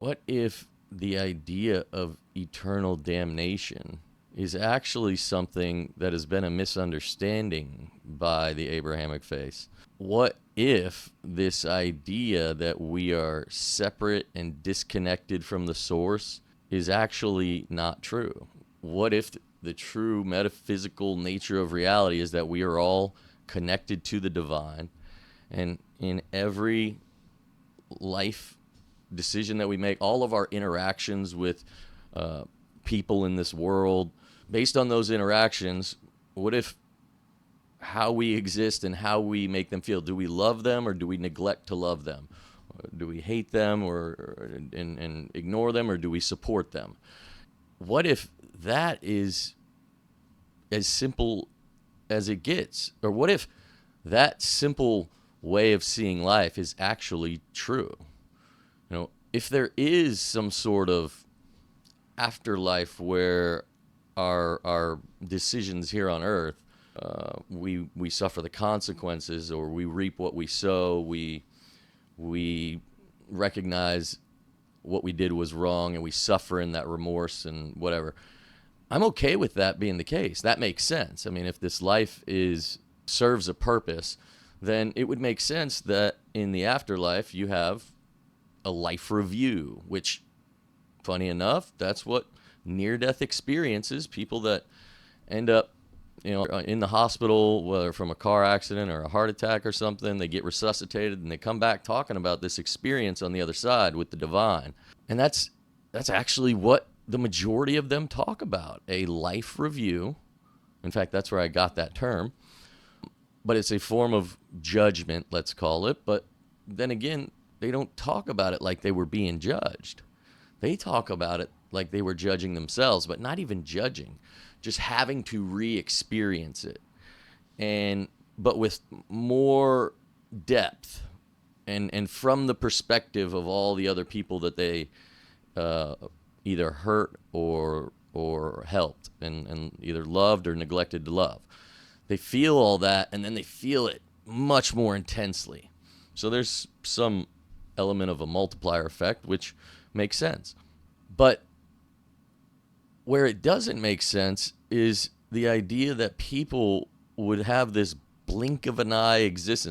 What if the idea of eternal damnation is actually something that has been a misunderstanding by the Abrahamic faith? What if this idea that we are separate and disconnected from the source is actually not true? What if the true metaphysical nature of reality is that we are all connected to the divine, and in every life decision that we make, all of our interactions with people in this world, based on those interactions, what if how we exist and how we make them feel, do we love them or do we neglect to love them? Do we hate them and ignore them, or do we support them? What if that is as simple as it gets? Or what if that simple way of seeing life is actually true? If there is some sort of afterlife where our decisions here on earth, we suffer the consequences, or we reap what we sow, we recognize what we did was wrong, and we suffer in that remorse and whatever. I'm okay with that being the case. That makes sense. I mean, if this life serves a purpose, then it would make sense that in the afterlife you have a life review, which, funny enough, that's what near-death experiences, people that end up in the hospital, whether from a car accident or a heart attack or something, they get resuscitated and they come back talking about this experience on the other side with the divine. And that's actually what the majority of them talk about, a life review. In fact, that's where I got that term. But it's a form of judgment, let's call it. But then again, they don't talk about it like they were being judged. They talk about it like they were judging themselves, but not even judging, just having to re-experience it, but with more depth, and from the perspective of all the other people that they either hurt or helped, and either loved or neglected to love. They feel all that, and then they feel it much more intensely. So there's some element of a multiplier effect, which makes sense. But where it doesn't make sense is the idea that people would have this blink of an eye existence.